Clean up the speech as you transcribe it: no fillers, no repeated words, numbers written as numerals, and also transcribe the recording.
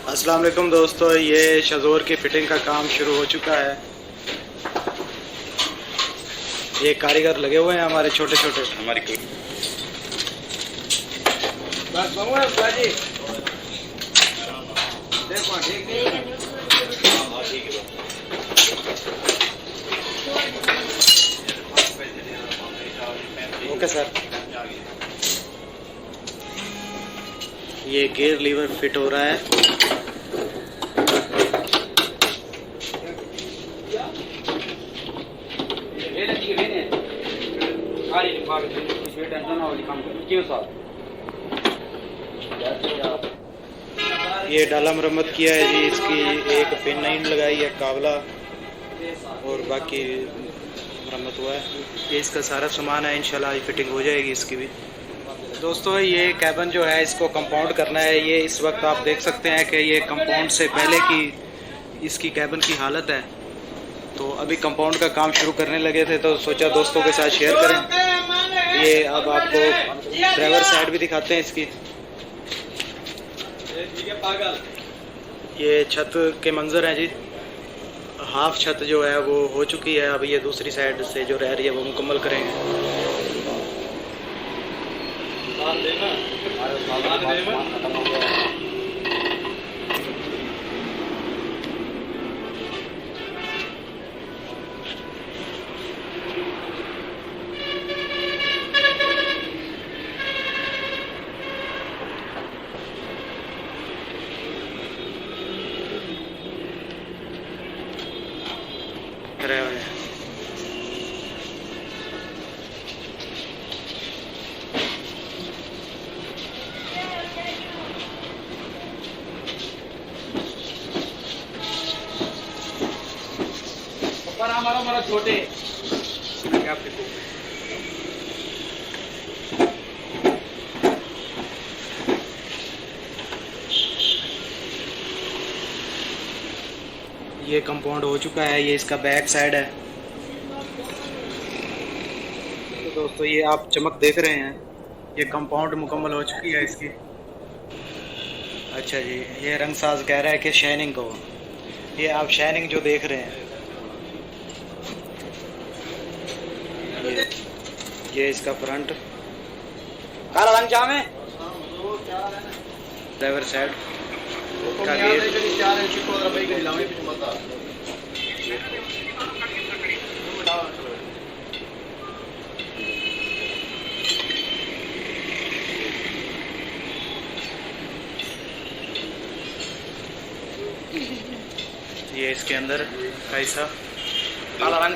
अस्सलाम वालेकुम दोस्तों, ये शज़ोर की फ़िटिंग का काम शुरू हो चुका है। ये कारीगर लगे हुए हैं हमारे छोटे छोटे। हमारी ओके सर। ये गियर लीवर फिट हो रहा है। ये डाला मरम्मत किया है जी, इसकी एक पिन नहीं लगाई है काबला, और बाकी मरम्मत हुआ है। ये इसका सारा सामान है, इंशाल्लाह ये फिटिंग हो जाएगी इसकी भी। दोस्तों ये कैबिन जो है इसको कंपाउंड करना है। ये इस वक्त आप देख सकते हैं कि ये कंपाउंड से पहले की इसकी कैबिन की हालत है। तो अभी कंपाउंड का काम शुरू करने लगे थे तो सोचा दोस्तों के साथ शेयर करें। ये अब आपको ड्राइवर साइड भी दिखाते हैं इसकी। ये छत के मंजर हैं जी। हाफ छत जो है वो हो चुकी है, अब ये दूसरी साइड से जो रह रही है वो मुकम्मल करेंगे। करे हुए हैं। हमारा छोटे ये कंपाउंड हो चुका है। ये इसका बैक साइड है। तो दोस्तों ये आप चमक देख रहे हैं, ये कंपाउंड मुकम्मल हो चुकी है इसकी। अच्छा जी, ये रंगसाज कह रहा है कि शाइनिंग को, ये आप शाइनिंग जो देख रहे हैं ये इसका फ्रंट काला रंग जाम है। ड्राइवर साइड का ये इसके अंदर कैसा काला रंग